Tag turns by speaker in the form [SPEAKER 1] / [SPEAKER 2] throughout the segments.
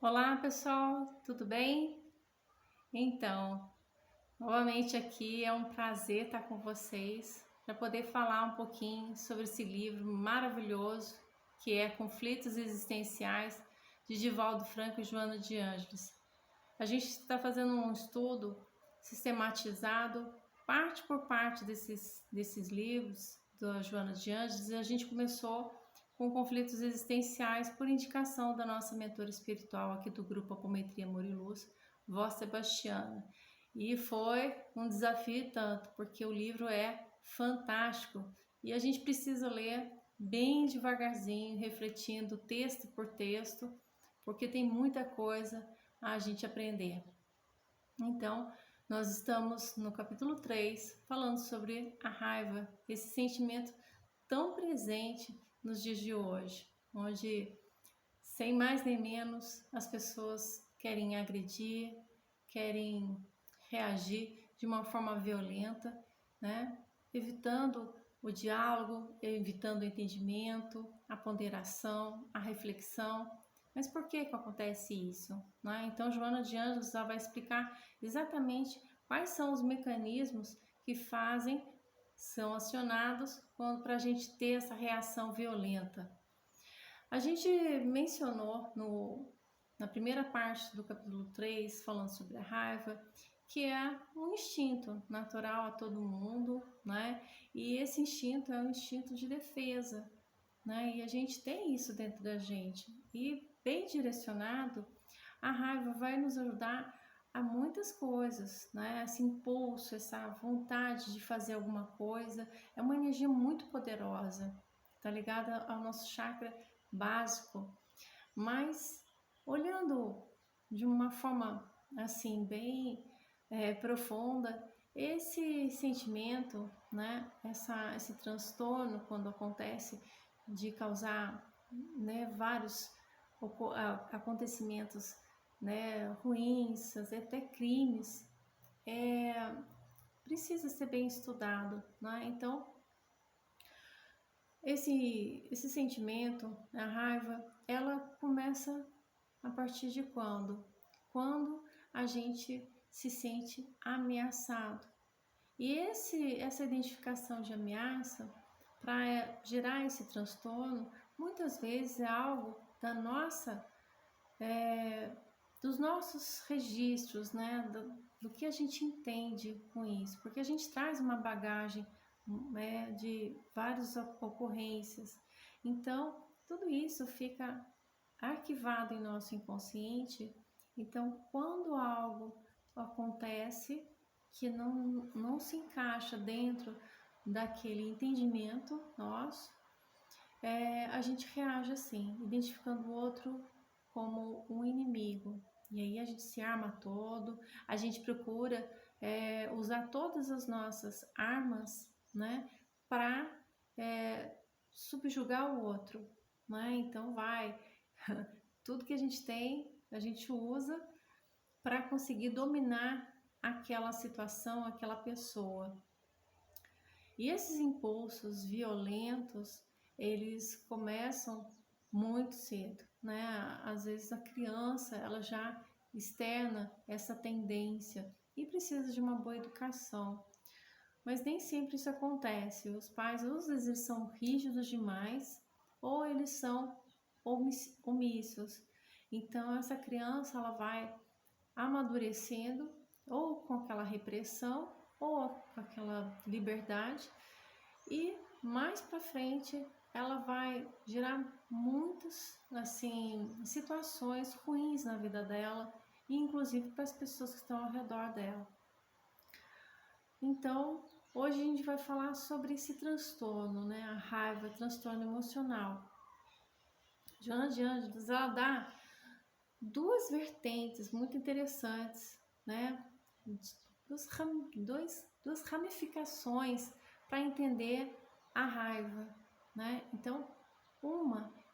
[SPEAKER 1] Olá, pessoal, tudo bem? Então, novamente aqui é um prazer estar com vocês para poder falar um pouquinho sobre esse livro maravilhoso que é Conflitos Existenciais de Divaldo Franco e Joana de Ângeles. A gente está fazendo um estudo sistematizado, parte por parte desses livros da Joana de Ângeles, e a gente começou com conflitos existenciais por indicação da nossa mentora espiritual aqui do grupo Apometria Amor e Luz, Vó Sebastiana. E foi um desafio tanto, porque o livro é fantástico e a gente precisa ler bem devagarzinho, refletindo texto por texto, porque tem muita coisa a gente aprender. Então, nós estamos no capítulo 3, falando sobre a raiva, esse sentimento tão presente nos dias de hoje, onde, sem mais nem menos, as pessoas querem agredir, querem reagir de uma forma violenta, né? Evitando o diálogo, evitando o entendimento, a ponderação, a reflexão. Mas por que acontece isso? Né? Então, Joana de Ângeles vai explicar exatamente quais são os mecanismos que são acionados para a gente ter essa reação violenta. A gente mencionou na primeira parte do capítulo 3, falando sobre a raiva, que é um instinto natural a todo mundo, né? E esse instinto é um instinto de defesa, né? E a gente tem isso dentro da gente. E bem direcionado, a raiva vai nos ajudar a muitas coisas, né? Esse impulso, essa vontade de fazer alguma coisa, é uma energia muito poderosa, tá ligada ao nosso chakra básico. Mas olhando de uma forma assim bem profunda, esse sentimento, né? Esse transtorno quando acontece de causar, né, vários acontecimentos, né, ruins, até crimes, precisa ser bem estudado, né? Então, esse sentimento, a raiva, ela começa a partir de quando? Quando a gente se sente ameaçado. E essa identificação de ameaça, para gerar esse transtorno, muitas vezes é algo dos nossos registros, né, do que a gente entende com isso, porque a gente traz uma bagagem, né, de várias ocorrências. Então, tudo isso fica arquivado em nosso inconsciente. Então, quando algo acontece que não se encaixa dentro daquele entendimento nosso, a gente reage assim, identificando o outro como um inimigo. E aí a gente se arma todo, a gente procura usar todas as nossas armas, né, para subjugar o outro, né? Então tudo que a gente tem, a gente usa para conseguir dominar aquela situação, aquela pessoa. E esses impulsos violentos, eles começam muito cedo, né? Às vezes a criança, ela já externa essa tendência e precisa de uma boa educação. Mas nem sempre isso acontece. Os pais, ou às vezes, eles são rígidos demais, ou eles são omissos. Então, essa criança, ela vai amadurecendo, ou com aquela repressão, ou com aquela liberdade, e mais para frente ela vai gerar muitas assim situações ruins na vida dela, e inclusive para as pessoas que estão ao redor dela. Então, hoje a gente vai falar sobre esse transtorno, né? A raiva, transtorno emocional. Joana de Ângeles, ela dá duas vertentes muito interessantes, né? Duas ramificações para entender a raiva, né? Então,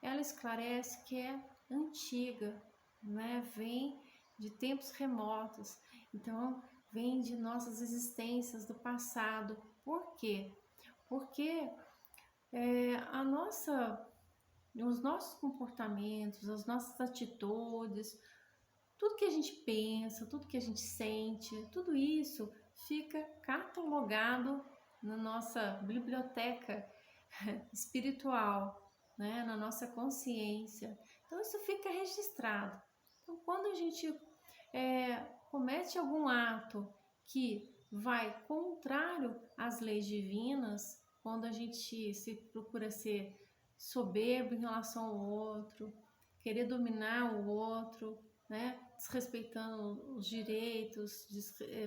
[SPEAKER 1] ela esclarece que é antiga, né? Vem de tempos remotos. Então, vem de nossas existências do passado. Por quê? Porque a nossa os nossos comportamentos, as nossas atitudes, tudo que a gente pensa, tudo que a gente sente, tudo isso fica catalogado na nossa biblioteca espiritual, né? Na nossa consciência. Então isso fica registrado. Então quando a gente comete algum ato que vai contrário às leis divinas, quando a gente se procura ser soberbo em relação ao outro, querer dominar o outro, né? Desrespeitando os direitos,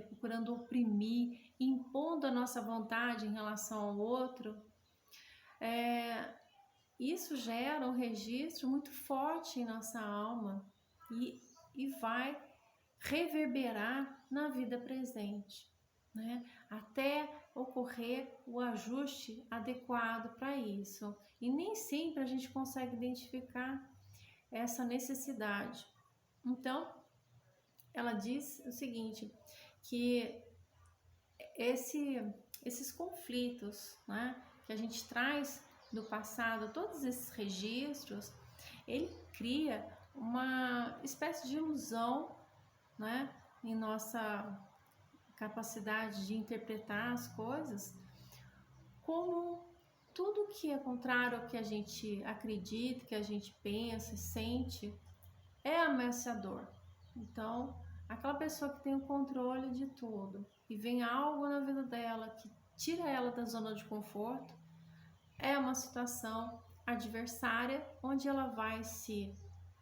[SPEAKER 1] procurando oprimir, impondo a nossa vontade em relação ao outro, isso gera um registro muito forte em nossa alma e vai reverberar na vida presente, né? Até ocorrer o ajuste adequado para isso. E nem sempre a gente consegue identificar essa necessidade. Então, ela diz o seguinte, que esses conflitos, né, que a gente traz do passado, todos esses registros, ele cria uma espécie de ilusão, né, em nossa capacidade de interpretar as coisas, como tudo que é contrário ao que a gente acredita, que a gente pensa e sente, é ameaçador. Então, aquela pessoa que tem o controle de tudo e vem algo na vida dela que tira ela da zona de conforto, é uma situação adversária onde ela vai se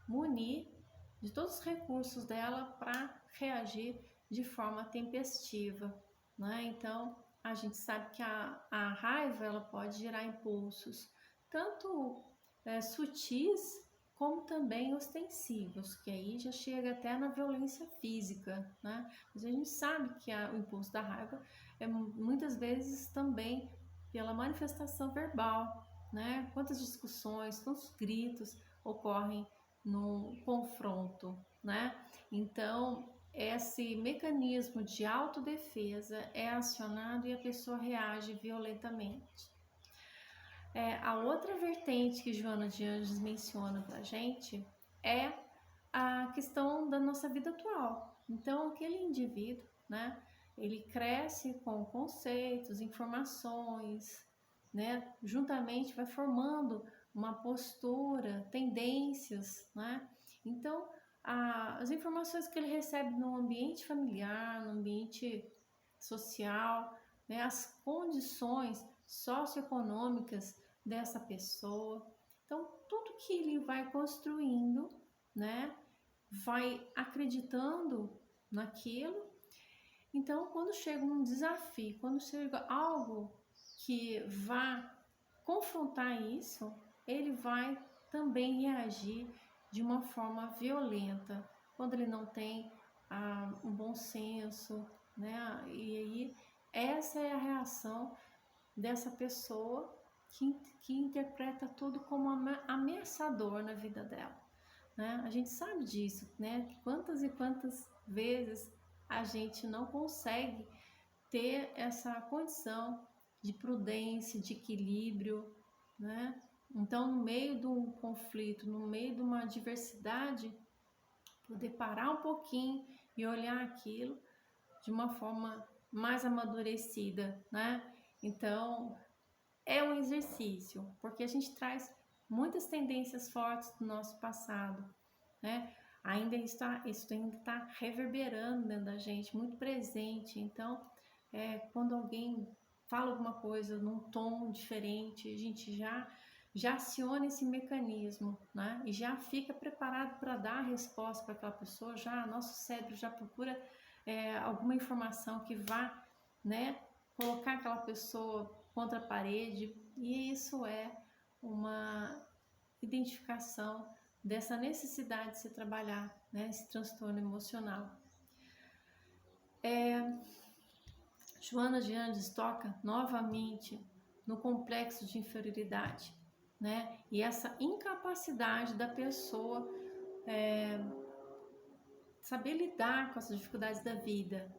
[SPEAKER 1] munir de todos os recursos dela para reagir de forma tempestiva, né? Então, a gente sabe que a raiva ela pode gerar impulsos tanto sutis como também ostensivos, que aí já chega até na violência física, né? Mas a gente sabe que o impulso da raiva é muitas vezes também pela manifestação verbal, né? Quantas discussões, quantos gritos ocorrem no confronto, né? Então, esse mecanismo de autodefesa é acionado e a pessoa reage violentamente. A outra vertente que Joana de Anjos menciona pra gente é a questão da nossa vida atual. Então, aquele indivíduo, né, ele cresce com conceitos, informações, né, juntamente vai formando uma postura, tendências, né? Então, as informações que ele recebe no ambiente familiar, no ambiente social, né, as condições socioeconômicas dessa pessoa. Então, tudo que ele vai construindo, né, vai acreditando naquilo. Então, quando chega um desafio, quando chega algo que vá confrontar isso, ele vai também reagir de uma forma violenta, quando ele não tem um bom senso, né? E aí, essa é a reação dessa pessoa que interpreta tudo como ameaçador na vida dela, né? A gente sabe disso, né? Quantas e quantas vezes a gente não consegue ter essa condição de prudência, de equilíbrio, né? Então, no meio de um conflito, no meio de uma adversidade, poder parar um pouquinho e olhar aquilo de uma forma mais amadurecida, né? Então, é um exercício, porque a gente traz muitas tendências fortes do nosso passado, né? Isso ainda está reverberando dentro da gente, muito presente. Então, quando alguém fala alguma coisa num tom diferente, a gente já aciona esse mecanismo, né? E já fica preparado para dar a resposta para aquela pessoa. Já nosso cérebro já procura alguma informação que vá, né, colocar aquela pessoa contra a parede. E isso é uma identificação dessa necessidade de se trabalhar, né, esse transtorno emocional. Joana de Andes toca novamente no complexo de inferioridade, né? E essa incapacidade da pessoa saber lidar com as dificuldades da vida,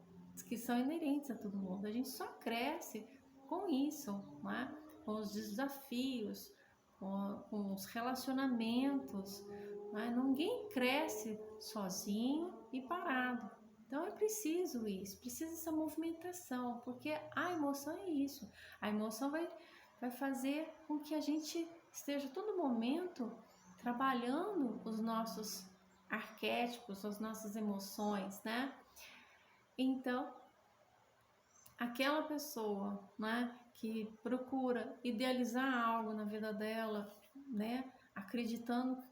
[SPEAKER 1] que são inerentes a todo mundo. A gente só cresce com isso, né? Com os desafios, com os relacionamentos, né? Ninguém cresce sozinho e parado. Então é preciso isso, precisa essa movimentação, porque a emoção é isso. A emoção vai fazer com que a gente esteja todo momento trabalhando os nossos arquétipos, as nossas emoções, né? Então, aquela pessoa, né, que procura idealizar algo na vida dela, né, acreditando,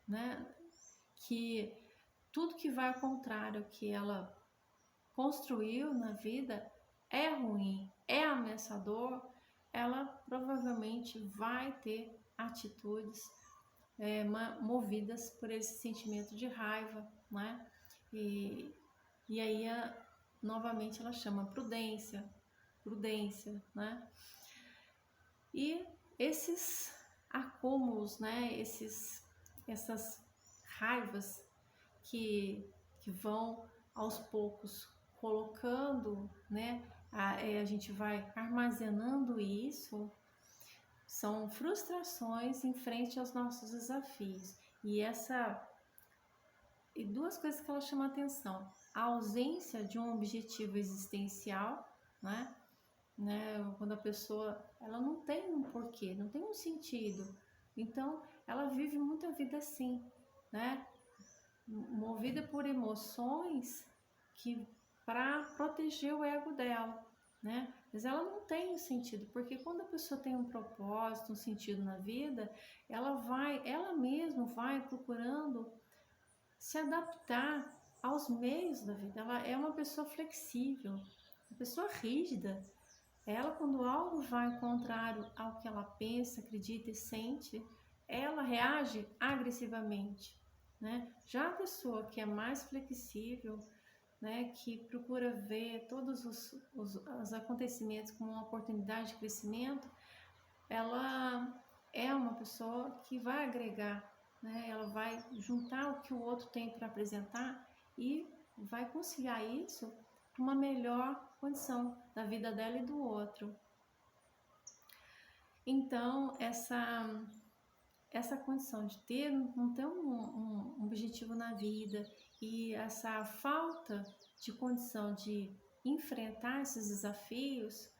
[SPEAKER 1] né, que tudo que vai ao contrário que ela construiu na vida é ruim, é ameaçador, ela provavelmente vai ter atitudes movidas por esse sentimento de raiva, né? E aí, novamente, ela chama prudência, né? E esses acúmulos, né? Essas raivas que vão aos poucos colocando, né? A gente vai armazenando isso, são frustrações em frente aos nossos desafios. E duas coisas que ela chama a atenção: a ausência de um objetivo existencial, né? Quando a pessoa ela não tem um porquê, não tem um sentido, então ela vive muita vida assim, né? Movida por emoções que para proteger o ego dela, né? Mas ela não tem um sentido, porque quando a pessoa tem um propósito, um sentido na vida, ela mesma vai procurando se adaptar aos meios da vida. Ela é uma pessoa flexível, uma pessoa rígida. Ela, quando algo vai contrário ao que ela pensa, acredita e sente, ela reage agressivamente, né? Já a pessoa que é mais flexível, né, que procura ver todos os acontecimentos como uma oportunidade de crescimento, ela é uma pessoa que vai agregar, né? Ela vai juntar o que o outro tem para apresentar e vai conciliar isso para uma melhor condição da vida dela e do outro. Então, essa condição de não ter um objetivo na vida e essa falta de condição de enfrentar esses desafios,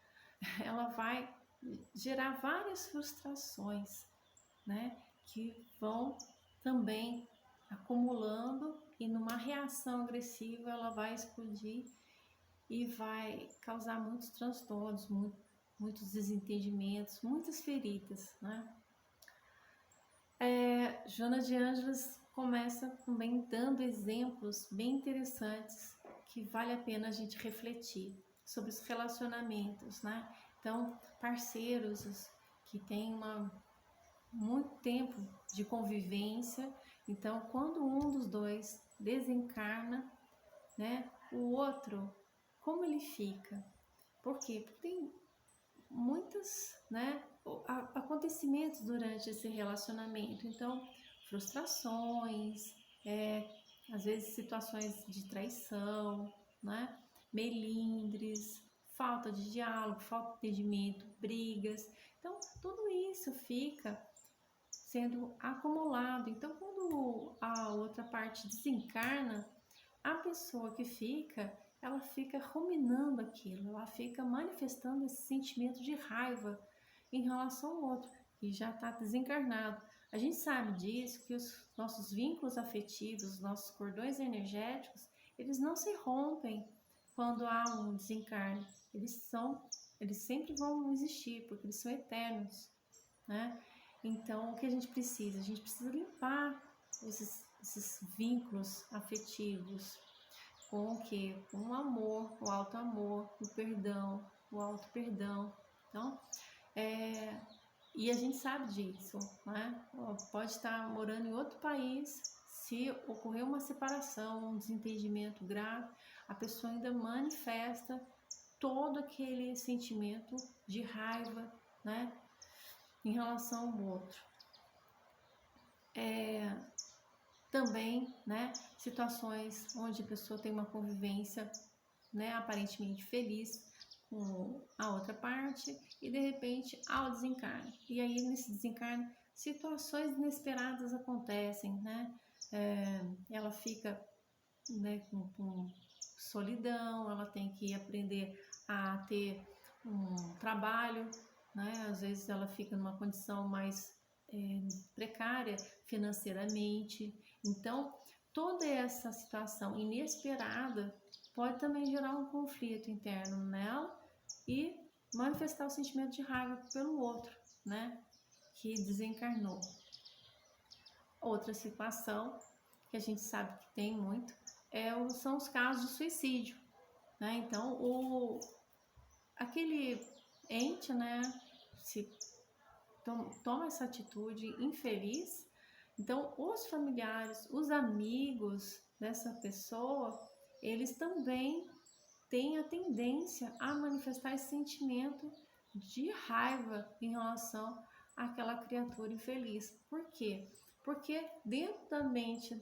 [SPEAKER 1] ela vai gerar várias frustrações, né, que vão também acumulando e numa reação agressiva ela vai explodir e vai causar muitos transtornos, muitos desentendimentos, muitas feridas, né? Joana de Ângeles começa também dando exemplos bem interessantes que vale a pena a gente refletir sobre os relacionamentos, né? Então, parceiros que têm muito tempo de convivência, então quando um dos dois desencarna, né, o outro, como ele fica? Por quê? Porque tem muitos, né, acontecimentos durante esse relacionamento, então frustrações, às vezes situações de traição, né, melindres, falta de diálogo, falta de entendimento, brigas, então tudo isso fica sendo acumulado. Então quando a outra parte desencarna, a pessoa que fica, ela fica ruminando aquilo, ela fica manifestando esse sentimento de raiva em relação ao outro, que já está desencarnado. A gente sabe disso, que os nossos vínculos afetivos, os nossos cordões energéticos, eles não se rompem quando há um desencarne. Eles sempre vão existir, porque eles são eternos, né? Então, o que a gente precisa? A gente precisa limpar esses vínculos afetivos, com o que? Com o amor, o alto amor, o perdão, o alto perdão. Então, e a gente sabe disso, né? Pode estar morando em outro país, se ocorrer uma separação, um desentendimento grave, a pessoa ainda manifesta todo aquele sentimento de raiva, né, em relação ao outro. Também, né, situações onde a pessoa tem uma convivência, né, aparentemente feliz com a outra parte e de repente há o desencarne. E aí nesse desencarne situações inesperadas acontecem, né? Ela fica, né, com solidão, ela tem que aprender a ter um trabalho, né? Às vezes ela fica numa condição mais precária financeiramente. Então, toda essa situação inesperada pode também gerar um conflito interno nela e manifestar o sentimento de raiva pelo outro, né? Que desencarnou. Outra situação que a gente sabe que tem muito são os casos de suicídio, né? Então, aquele ente, né, se toma essa atitude infeliz, então os familiares, os amigos dessa pessoa, eles também têm a tendência a manifestar esse sentimento de raiva em relação àquela criatura infeliz. Por quê? Porque dentro da mente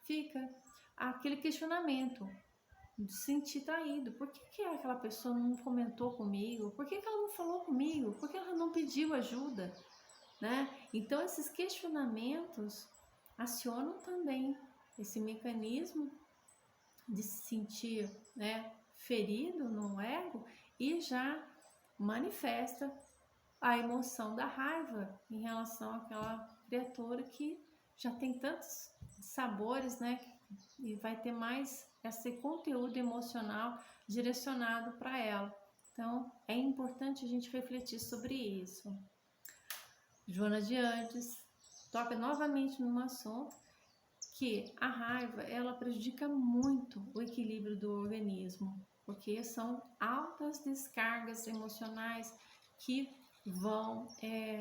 [SPEAKER 1] fica aquele questionamento de se sentir traído. Por que aquela pessoa não comentou comigo? Por que ela não falou comigo? Por que ela não pediu ajuda? Né? Então, esses questionamentos acionam também esse mecanismo de se sentir, né, ferido no ego e já manifesta a emoção da raiva em relação àquela criatura que já tem tantos sabores, né? E vai ter mais esse conteúdo emocional direcionado para ela. Então, é importante a gente refletir sobre isso. Joana de Andes toca novamente num assunto que a raiva, ela prejudica muito o equilíbrio do organismo, porque são altas descargas emocionais que vão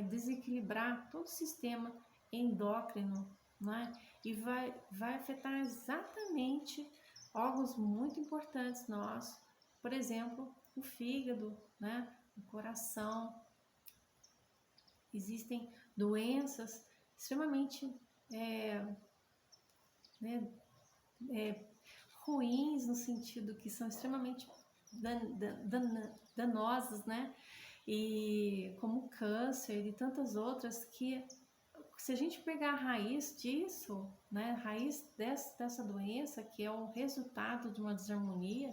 [SPEAKER 1] desequilibrar todo o sistema endócrino, né? E vai afetar exatamente órgãos muito importantes nossos, por exemplo, o fígado, né? O coração. Existem doenças extremamente ruins, no sentido que são extremamente danosas, né? E como câncer e tantas outras que, se a gente pegar a raiz disso, né, a raiz dessa doença, que é o resultado de uma desarmonia,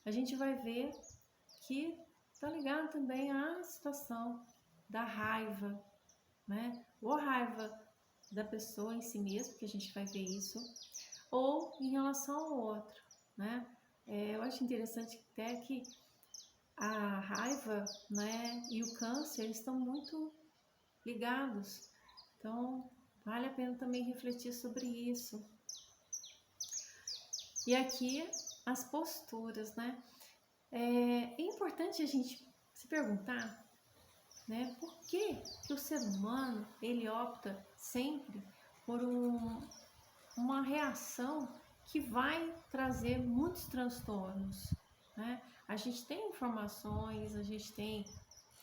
[SPEAKER 1] a gente vai ver que está ligado também à situação da raiva, né? Ou a raiva da pessoa em si mesmo, que a gente vai ver isso, ou em relação ao outro, né? Eu acho interessante até que a raiva, né, e o câncer estão muito ligados. Então, vale a pena também refletir sobre isso. E aqui, as posturas, né? É importante a gente se perguntar, né, por que o ser humano, ele opta sempre por uma reação que vai trazer muitos transtornos, né? A gente tem informações, a gente tem,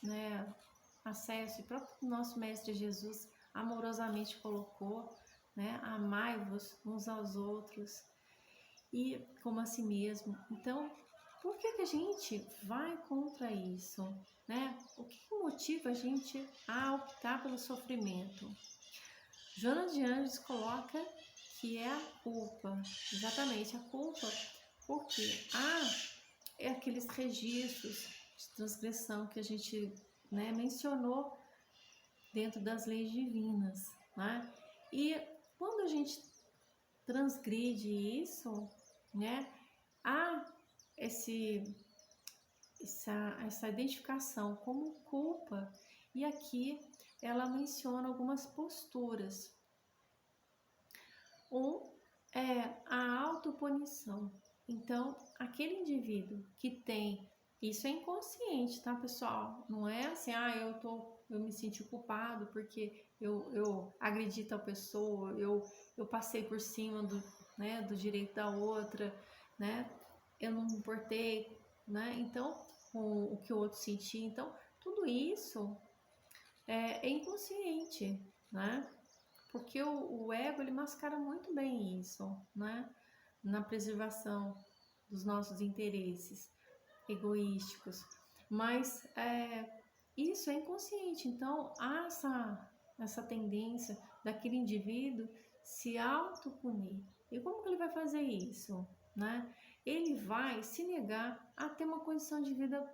[SPEAKER 1] né, acesso, e o próprio nosso Mestre Jesus amorosamente colocou, né, amai-vos uns aos outros e como a si mesmo. Então, por que a gente vai contra isso, né? O que motiva a gente a optar pelo sofrimento? Joana de Anjos coloca que é a culpa, exatamente a culpa, porque há aqueles registros de transgressão que a gente, né, mencionou dentro das leis divinas, né? E quando a gente transgride isso, né, há essa identificação como culpa. E aqui ela menciona algumas posturas. É a autopunição. Então, aquele indivíduo que tem, isso é inconsciente, tá, pessoal? Não é assim, eu me senti culpado porque eu agredi tal pessoa, eu passei por cima do direito da outra, né? Eu não me importei, né? Então, com o que o outro sentia. Então, tudo isso é inconsciente, né? Porque o ego, ele mascara muito bem isso, né? Na preservação dos nossos interesses egoísticos. Mas isso é inconsciente. Então, há essa tendência daquele indivíduo se autopunir. E como que ele vai fazer isso, né? Ele vai se negar a ter uma condição de vida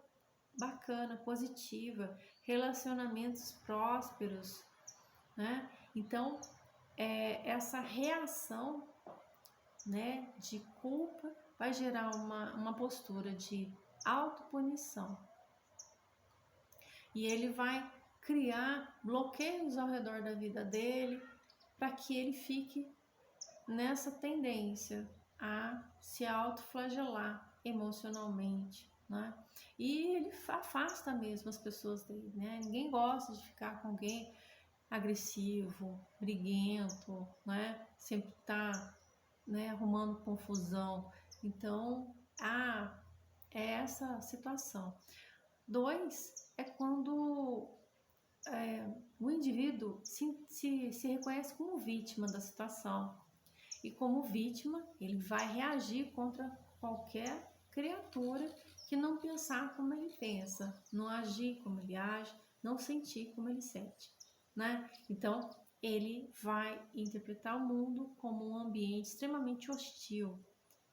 [SPEAKER 1] bacana, positiva, relacionamentos prósperos, né? Então, essa reação, né, de culpa vai gerar uma postura de autopunição. E ele vai criar bloqueios ao redor da vida dele para que ele fique nessa tendência a se autoflagelar emocionalmente, né? E ele afasta mesmo as pessoas dele, né? Ninguém gosta de ficar com alguém agressivo, briguento, né? Sempre tá, né, arrumando confusão. Então, é essa situação. 2 é quando o indivíduo se reconhece como vítima da situação. E como vítima, ele vai reagir contra qualquer criatura que não pensar como ele pensa, não agir como ele age, não sentir como ele sente, né? Então, ele vai interpretar o mundo como um ambiente extremamente hostil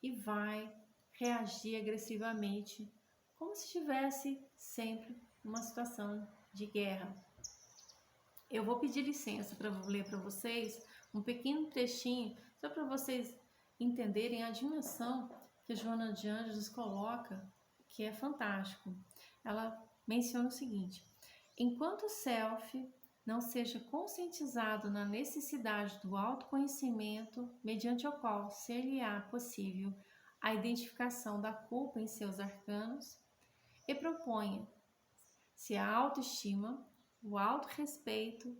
[SPEAKER 1] e vai reagir agressivamente, como se estivesse sempre numa situação de guerra. Eu vou pedir licença para ler para vocês um pequeno trechinho, só para vocês entenderem a dimensão que a Joana de Ângeles coloca, que é fantástico. Ela menciona o seguinte: enquanto o self não seja conscientizado na necessidade do autoconhecimento, mediante o qual ser-lhe-á possível a identificação da culpa em seus arcanos, e proponha-se a autoestima, o autorrespeito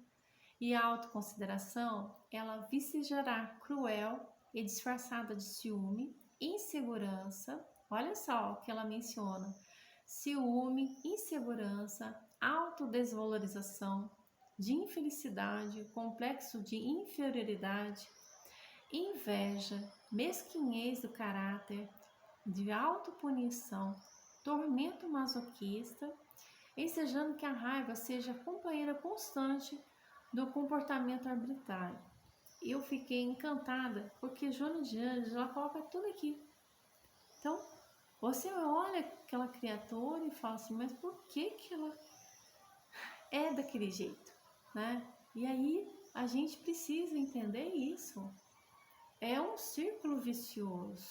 [SPEAKER 1] e a autoconsideração, ela vicejará cruel e disfarçada de ciúme, insegurança, olha só o que ela menciona: ciúme, insegurança, autodesvalorização, de infelicidade, complexo de inferioridade, inveja, mesquinhez do caráter, de autopunição, tormento masoquista, ensejando que a raiva seja companheira constante do comportamento arbitrário. Eu fiquei encantada porque Joana de Ângeles, ela coloca tudo aqui. Então, você olha aquela criatura e fala assim, mas por que ela é daquele jeito, né? E aí a gente precisa entender isso. É um círculo vicioso,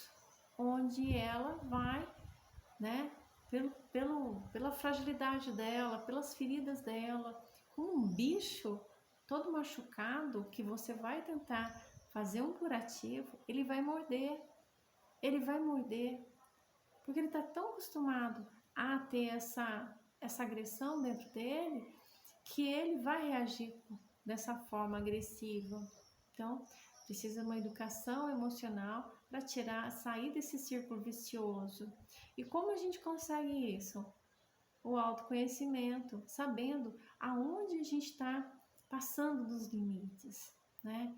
[SPEAKER 1] onde ela vai, né, pela fragilidade dela, pelas feridas dela, com um bicho todo machucado que você vai tentar fazer um curativo, ele vai morder, porque ele está tão acostumado a ter essa agressão dentro dele, que ele vai reagir dessa forma agressiva. Então, precisa uma educação emocional para sair desse círculo vicioso. E como a gente consegue isso? O autoconhecimento, sabendo aonde a gente está passando dos limites, né?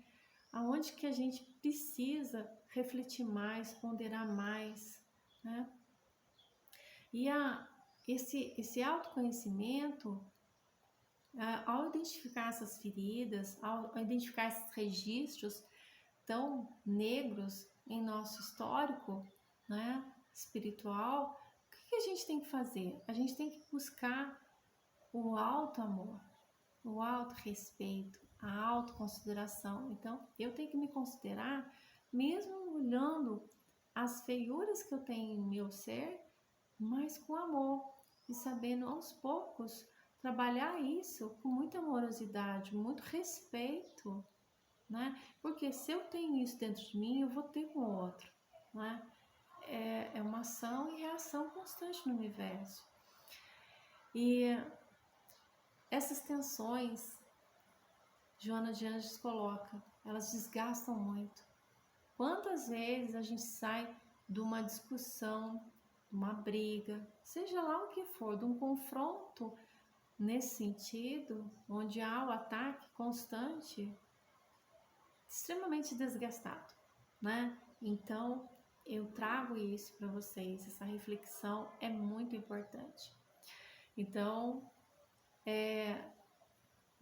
[SPEAKER 1] Aonde que a gente precisa refletir mais, ponderar mais, né? E esse autoconhecimento, ao identificar essas feridas, ao identificar esses registros tão negros em nosso histórico, né, espiritual, o que a gente tem que fazer? A gente tem que buscar o auto-amor, o auto-respeito, a autoconsideração. Então, eu tenho que me considerar, mesmo olhando as feiuras que eu tenho em meu ser, mas com amor e sabendo aos poucos trabalhar isso com muita amorosidade, muito respeito, né? Porque se eu tenho isso dentro de mim, eu vou ter com o outro, né? É uma ação e reação constante no universo. E essas tensões, Joana de Ângeles coloca, elas desgastam muito. Quantas vezes a gente sai de uma discussão, de uma briga, seja lá o que for, de um confronto nesse sentido, onde há o ataque constante, extremamente desgastado, né? Então, eu trago isso para vocês, essa reflexão é muito importante. Então,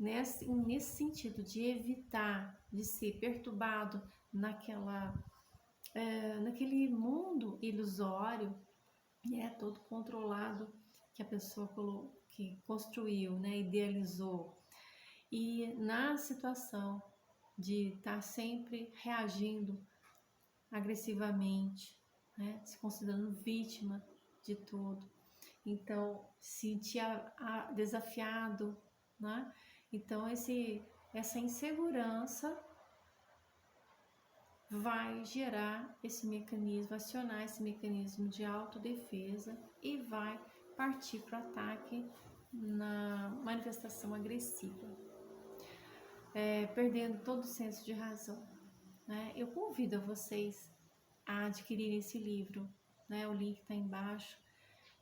[SPEAKER 1] nesse sentido de evitar de ser perturbado naquele mundo ilusório, todo controlado que a pessoa que construiu, idealizou. E na situação de estar sempre reagindo agressivamente, se considerando vítima de tudo, então se sentir desafiado, né? Então essa insegurança vai gerar esse mecanismo, acionar esse mecanismo de autodefesa e vai partir para o ataque na manifestação agressiva, perdendo todo o senso de razão. Eu convido a vocês a adquirirem esse livro, o link está embaixo.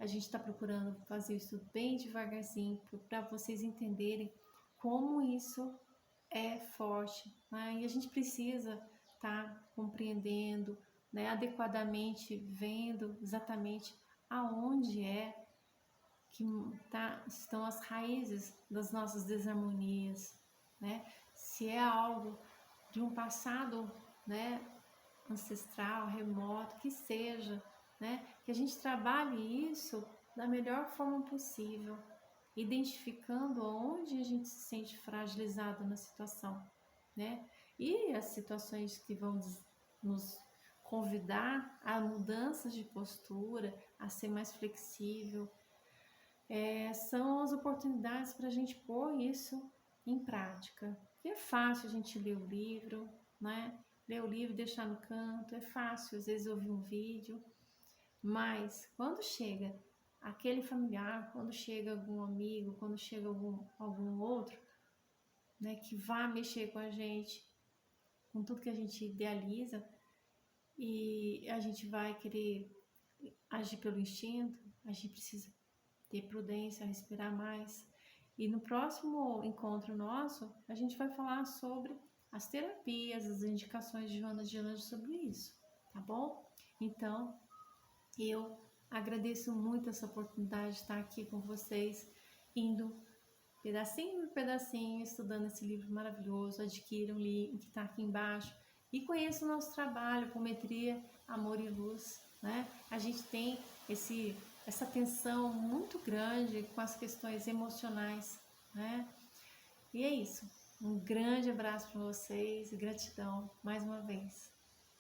[SPEAKER 1] A gente está procurando fazer isso bem devagarzinho para vocês entenderem como isso é forte, e a gente precisa estar compreendendo, adequadamente, vendo exatamente aonde que estão as raízes das nossas desarmonias, se é algo de um passado, ancestral, remoto, que seja, que a gente trabalhe isso da melhor forma possível, identificando onde a gente se sente fragilizado na situação, e as situações que vão nos convidar a mudanças de postura, a ser mais flexível, são as oportunidades para a gente pôr isso em prática. E é fácil a gente ler o livro, ler o livro, deixar no canto, é fácil às vezes ouvir um vídeo, mas quando chega aquele familiar, quando chega algum amigo, quando chega algum outro, que vá mexer com a gente, com tudo que a gente idealiza, e a gente vai querer agir pelo instinto, a gente precisa ter prudência, respirar mais. E no próximo encontro nosso, a gente vai falar sobre as terapias, as indicações de Joana de Anjos sobre isso, tá bom? Então, eu agradeço muito essa oportunidade de estar aqui com vocês, indo pedacinho por pedacinho, estudando esse livro maravilhoso. Adquiram o link que está aqui embaixo e conheçam o nosso trabalho, Apometria, Amor e Luz, A gente tem essa tensão muito grande com as questões emocionais, E é isso. Um grande abraço para vocês e gratidão mais uma vez.